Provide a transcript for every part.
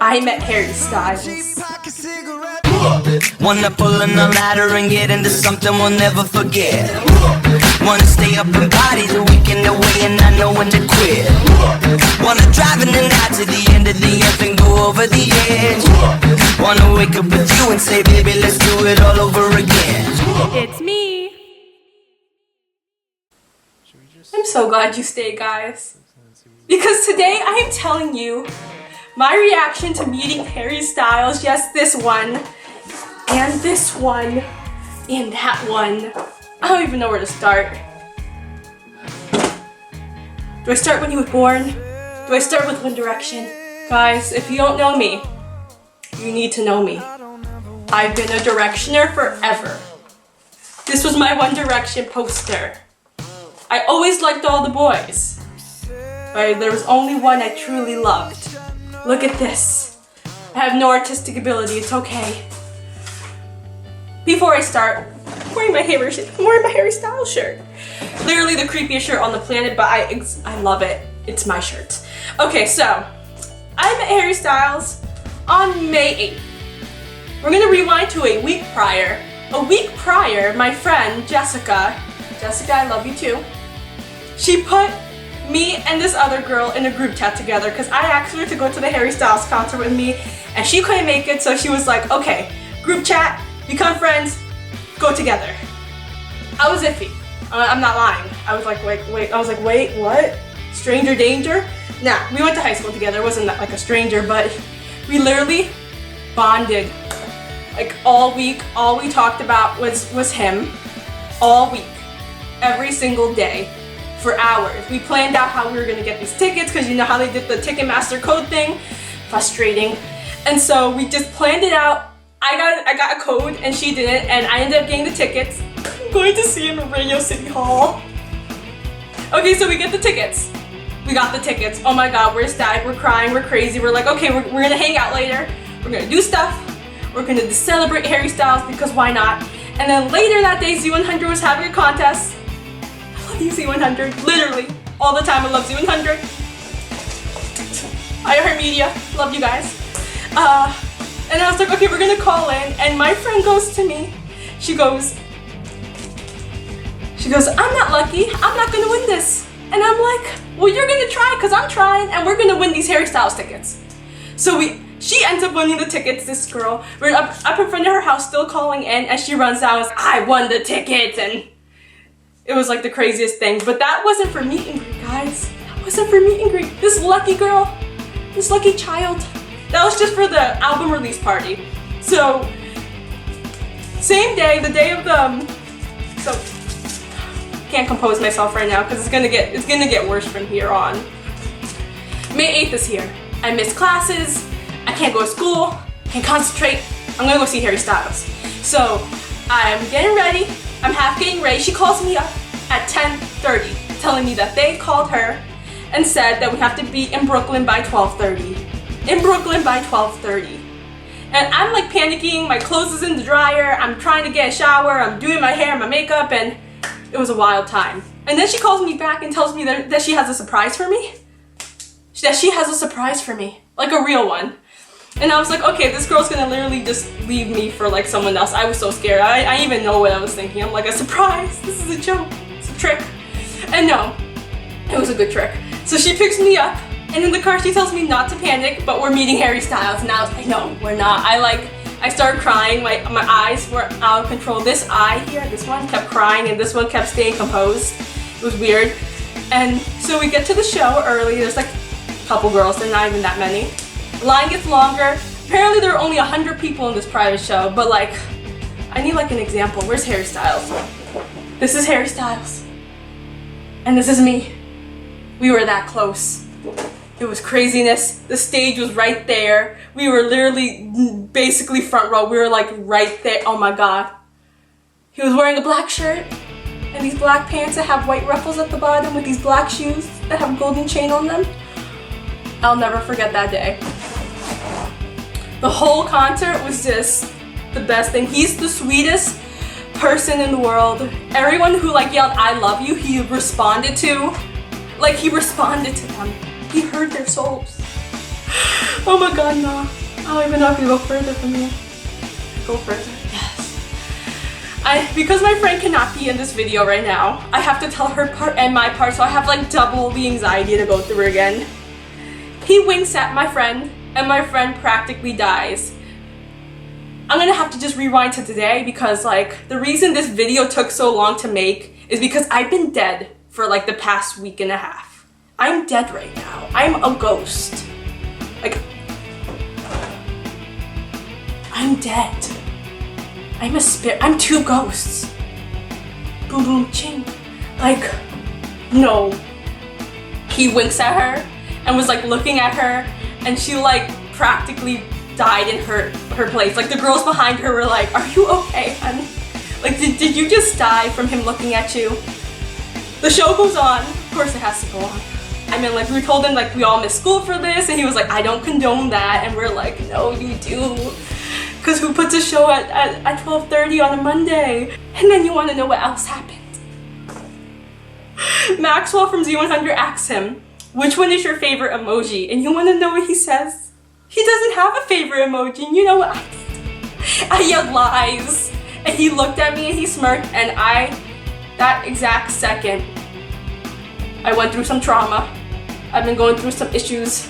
I met Harry Styles. Wanna pull on the ladder and get into something we'll never forget. Wanna stay up and party the weekend away and not know when to quit. Wanna drive in the night to the end of the earth and go over the edge. Wanna wake up with you and say, baby, let's do it all over again. It's me. I'm so glad you stayed, guys. Because today I am telling you my reaction to meeting Harry Styles. Yes, this one. And this one. And that one. I don't even know where to start. Do I start when he was born? Do I start with One Direction? Guys, if you don't know me, you need to know me. I've been a Directioner forever. This was my One Direction poster. I always liked all the boys, but there was only one I truly loved. Look at this. I have no artistic ability, it's okay. Before I start, I'm wearing my Harry Styles shirt. Literally the creepiest shirt on the planet, but I love it. It's my shirt. Okay, so I met Harry Styles on May 8th. We're gonna rewind to a week prior. A week prior, my friend Jessica, I love you too, she put me and this other girl in a group chat together because I asked her to go to the Harry Styles concert with me and she couldn't make it, so she was like, okay, group chat, become friends, go together. I was iffy. I'm not lying. I was like, wait, what? Stranger danger? Nah, we went to high school together. It wasn't like a stranger, but we literally bonded. Like all week, all we talked about was him. All week. Every single day. For hours. We planned out how we were gonna get these tickets because you know how they did the Ticketmaster code thing? Frustrating. And so we just planned it out. I got a code and she didn't, and I ended up getting the tickets. I'm going to see him in Radio City Hall. Okay, so we get the tickets. We got the tickets. Oh my god, we're ecstatic, we're crying, we're crazy. We're like, okay, we're gonna hang out later. We're gonna do stuff. We're gonna celebrate Harry Styles because why not? And then later that day, Z100 was having a contest. I love you, Z100. Literally, all the time I love Z100. iHeartMedia, love you guys. And I was like, okay, we're gonna call in. And my friend goes to me. She goes, I'm not lucky. I'm not gonna win this. And I'm like, well, you're gonna try because I'm trying and we're gonna win these Harry Styles tickets. So she ends up winning the tickets, this girl. We're up in front of her house still calling in and she runs out and was, I won the tickets, and it was like the craziest thing. But that wasn't for meet and greet, guys. That wasn't for meet and greet. This lucky girl, this lucky child, that was just for the album release party. So, same day, the day of the, so, can't compose myself right now because it's gonna get worse from here on. May 8th is here. I missed classes, I can't go to school, can't concentrate. I'm gonna go see Harry Styles. So, I'm getting ready, I'm half getting ready. She calls me up at 10:30, telling me that they called her and said that we have to be in Brooklyn by 12:30. In Brooklyn by 12:30. And I'm like panicking, my clothes is in the dryer, I'm trying to get a shower, I'm doing my hair, my makeup, and it was a wild time. And then she calls me back and tells me that she has a surprise for me. That she has a surprise for me, like a real one. And I was like, okay, this girl's gonna literally just leave me for like someone else. I was so scared. I didn't even know what I was thinking. I'm like, a surprise, this is a joke, it's a trick. And no, it was a good trick. So she picks me up, and in the car she tells me not to panic, but we're meeting Harry Styles. And I was like, no, we're not. I started crying, my eyes were out of control. This eye here, this one kept crying and this one kept staying composed. It was weird. And so we get to the show early. There's like a couple girls, they're not even that many. The line gets longer. Apparently there are only 100 people in this private show, but like, I need like an example. Where's Harry Styles? This is Harry Styles. And this is me. We were that close. It was craziness. The stage was right there. We were literally basically front row. We were like right there. Oh my god. He was wearing a black shirt and these black pants that have white ruffles at the bottom with these black shoes that have golden chain on them. I'll never forget that day. The whole concert was just the best thing. He's the sweetest person in the world. Everyone who like yelled, I love you, he responded to. Like he responded to them. He heard their souls. Oh my god, no. I don't even know if you go further from here. Go further. Yes. Because my friend cannot be in this video right now, I have to tell her part and my part, so I have like double the anxiety to go through again. He winks at my friend, and my friend practically dies. I'm gonna have to just rewind to today because like the reason this video took so long to make is because I've been dead for like the past week and a half. I'm dead right now. I'm a ghost. Like, I'm dead. I'm a spirit. I'm two ghosts. Boom, boom, ching. Like, no. He winks at her and was like looking at her, and she like practically died in her place. Like the girls behind her were like, "Are you okay, honey? Like, did you just die from him looking at you?" The show goes on. Of course it has to go on. I mean, like, we told him like we all missed school for this, and he was like, "I don't condone that," and we're like, "No, you do. Because who puts a show at 12:30 on a Monday?" And then you want to know what else happened? Maxwell from Z100 asks him, "Which one is your favorite emoji?" And you want to know what he says? He doesn't have a favorite emoji. And you know what I did? I yelled lies. And he looked at me and he smirked, and that exact second, I went through some trauma. I've been going through some issues.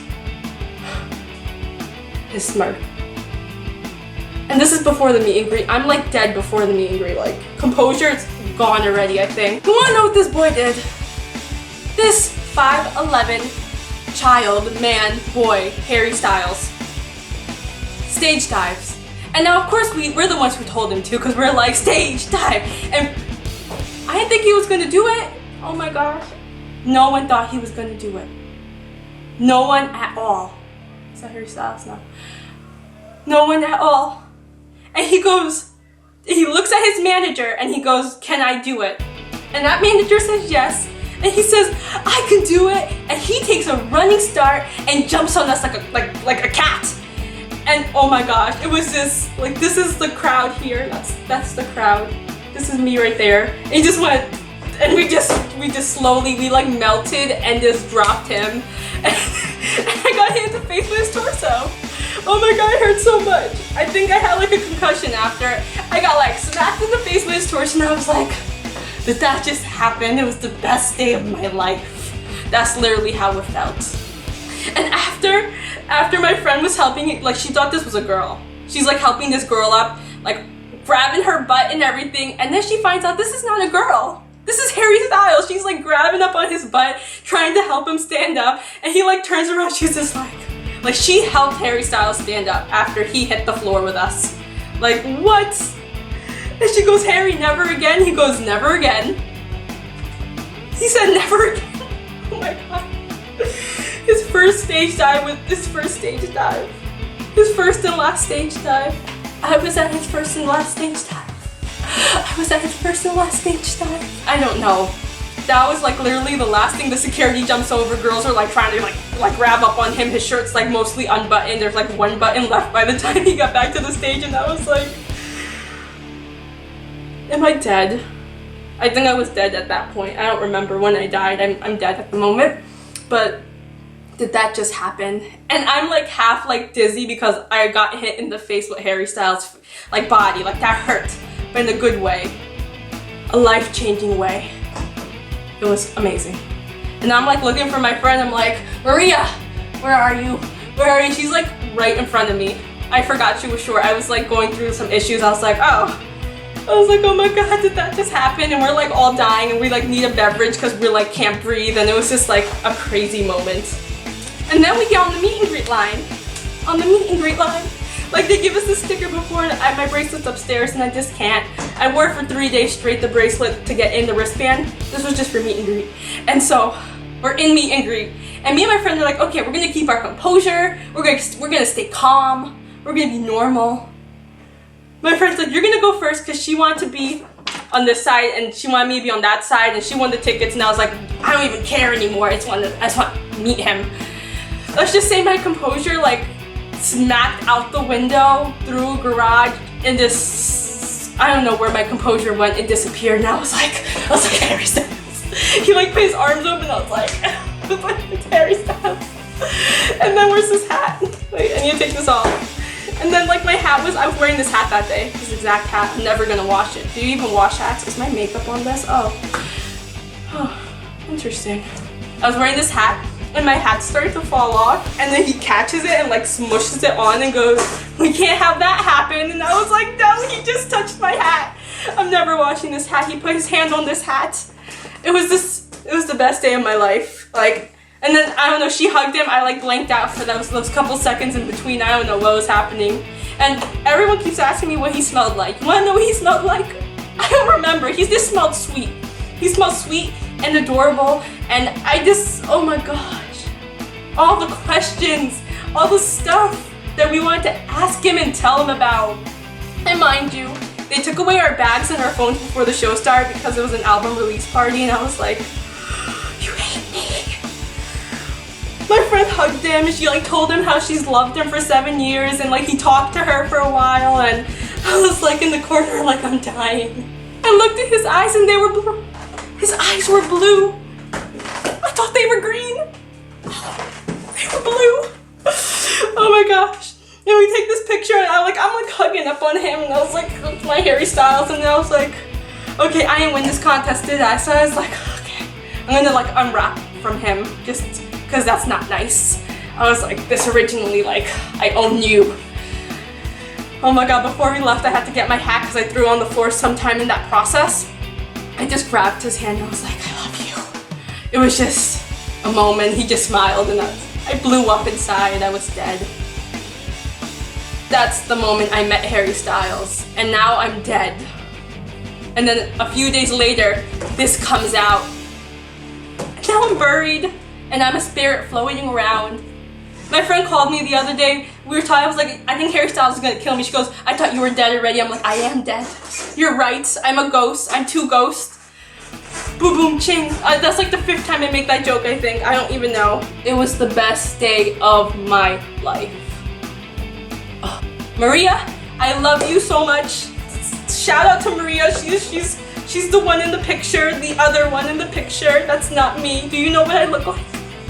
His smirk. And this is before the meet and greet. I'm like dead before the meet and greet. Like, composure is gone already, I think. You wanna know what this boy did? This 5'11" child, man, boy, Harry Styles, stage dives. And now of course we're the ones who told him to, because we're like, stage dive. And I didn't think he was gonna do it. Oh my gosh. No one thought he was gonna do it. No one at all. Is that Harry Styles now? No one at all. And he looks at his manager and he goes, "Can I do it?" And that manager says yes. And he says, "I can do it." And he takes a running start and jumps on us like a cat. And oh my gosh, it was just like, this is the crowd here. That's the crowd. This is me right there. And he just went, and we just slowly, we like melted and just dropped him. And I got hit in the face with his torso. Oh my god, it hurt so much. I think I had like a concussion after. I got like smacked in the face with his torso, and I was like, did that just happen? It was the best day of my life. That's literally how it felt. And after my friend was helping, like, she thought this was a girl. She's like helping this girl up, like grabbing her butt and everything, and then she finds out this is not a girl. This is Harry Styles. She's like grabbing up on his butt, trying to help him stand up, and he like turns around, she's just like she helped Harry Styles stand up after he hit the floor with us. Like, what? And she goes, "Harry, never again?" He goes, "Never again." He said, "Never again." Oh my god. His first stage dive. His first and last stage dive. I was at his first and last stage dive. I don't know. That was like literally the last thing. The security jumps over. Girls are like trying to like grab up on him. His shirt's like mostly unbuttoned. There's like one button left by the time he got back to the stage, and I was like, am I dead? I think I was dead at that point. I don't remember when I died. I'm dead at the moment. But did that just happen? And I'm like half like dizzy because I got hit in the face with Harry Styles' like body. Like, that hurt, but in a good way. A life-changing way. It was amazing. And I'm like looking for my friend. I'm like, "Maria, where are you? Where are you?" She's like right in front of me. I forgot she was short. I was like going through some issues. I was like, oh my god, did that just happen? And we're like all dying, and we like need a beverage because we're like can't breathe, and it was just like a crazy moment. And then we get on the meet and greet line. Like, they give us a sticker before, and my bracelet's upstairs and I just can't. I wore it for 3 days straight, the bracelet, to get in the wristband. This was just for meet and greet. And so we're in meet and greet, and me and my friend are like, okay, we're gonna keep our composure, we're gonna stay calm, we're gonna be normal. My friend's like, "You're gonna go first," because she wanted to be on this side and she wanted me to be on that side, and she won the tickets, and I was like, I don't even care anymore. I just want to meet him. Let's just say my composure like smacked out the window through a garage, and just, I don't know where my composure went. It disappeared, and I was like Harry Styles. He like put his arms up, and I was like, it's Harry Styles. And then where's his hat? Wait, I need to take this off. And then like my hat was, I was wearing this hat that day. This exact hat. I'm never gonna wash it. Do you even wash hats? Is my makeup on this? Oh, interesting. I was wearing this hat and my hat started to fall off and then he catches it and like smushes it on and goes, we can't have that happen. And I was like, no, he just touched my hat. I'm never washing this hat. He put his hand on this hat. It was the best day of my life. Like, and then, I don't know, she hugged him. I like blanked out for those couple seconds in between. I don't know what was happening. And everyone keeps asking me what he smelled like. You wanna know what he smelled like? I don't remember. He just smelled sweet. He smelled sweet and adorable. And I just, oh my gosh. All the questions, all the stuff that we wanted to ask him and tell him about. And mind you, they took away our bags and our phones before the show started because it was an album release party. And I was like, you hate me. My friend hugged him and she like told him how she's loved him for 7 years and like he talked to her for a while and I was like in the corner like I'm dying. I looked at his eyes and they were blue. His eyes were blue. I thought they were green. They were blue. Oh my gosh. And we take this picture and I'm like hugging up on him and I was like, my Harry Styles, and I was like, okay, I didn't win this contest, did I? So I was like, okay, I'm gonna like unwrap from him just because that's not nice. I was like, this originally, like, I own you. Oh my god, before we left I had to get my hat because I threw it on the floor sometime in that process. I just grabbed his hand and I was like, I love you. It was just a moment. He just smiled and I blew up inside. I was dead. That's the moment I met Harry Styles, and now I'm dead. And then a few days later, this comes out. And now I'm buried, and I'm a spirit floating around. My friend called me the other day. We were talking. I was like, I think Harry Styles is gonna kill me. She goes, I thought you were dead already. I'm like, I am dead. You're right. I'm a ghost. I'm two ghosts. Boom, boom, ching. That's like the 5th time I make that joke, I think. I don't even know. It was the best day of my life. Maria, I love you so much. Shout out to Maria. She's the one in the picture, the other one in the picture. That's not me. Do you know what I look like?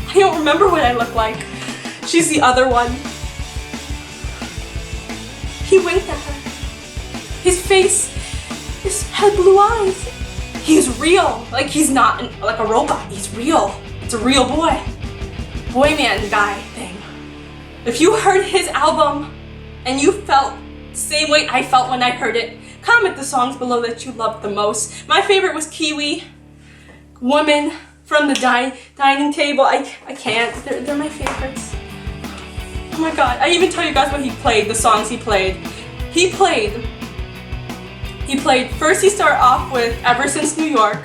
I don't remember what I look like. She's the other one. He winked at her. His face had blue eyes. He's real. Like he's not like a robot. He's real. It's a real boy. Boy man guy thing. If you heard his album, and you felt the same way I felt when I heard it, comment the songs below that you loved the most. My favorite was Kiwi, Woman, From the Dining Table. I can't, they're my favorites. Oh my god, I even tell you guys what he played, the songs he played. He played, first he started off with Ever Since New York,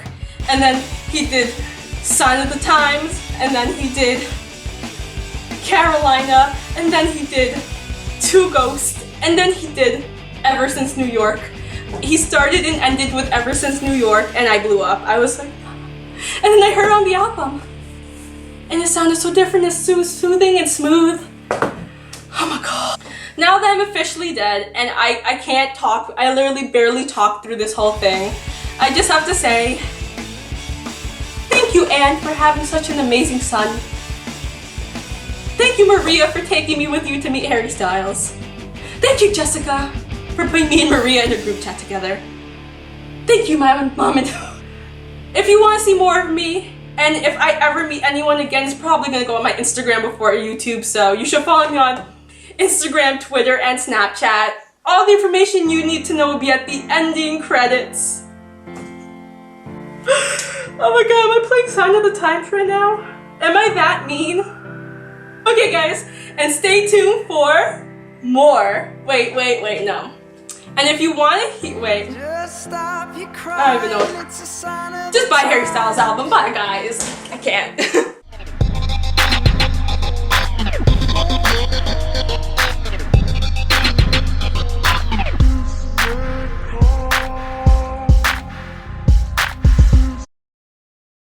and then he did Sign of the Times, and then he did Carolina, and then he did Two Ghosts, and then he did Ever Since New York. He started and ended with Ever Since New York, and I blew up. I was like, and then I heard it on the album, and it sounded so different. It's so soothing and smooth. Oh my god. Now that I'm officially dead, and I can't talk, I literally barely talked through this whole thing, I just have to say, thank you, Anne, for having such an amazing son. Thank you, Maria, for taking me with you to meet Harry Styles. Thank you, Jessica, for putting me and Maria in a group chat together. Thank you, my mom and dad. If you want to see more of me, and if I ever meet anyone again, it's probably going to go on my Instagram before YouTube, so you should follow me on Instagram, Twitter, and Snapchat. All the information you need to know will be at the ending credits. Oh my god, am I playing Sign of the Times right now? Am I that mean? Okay guys, and stay tuned for more. Wait, no. And if you want to wait. I don't even know. Just buy Harry Styles' album. Bye guys. I can't.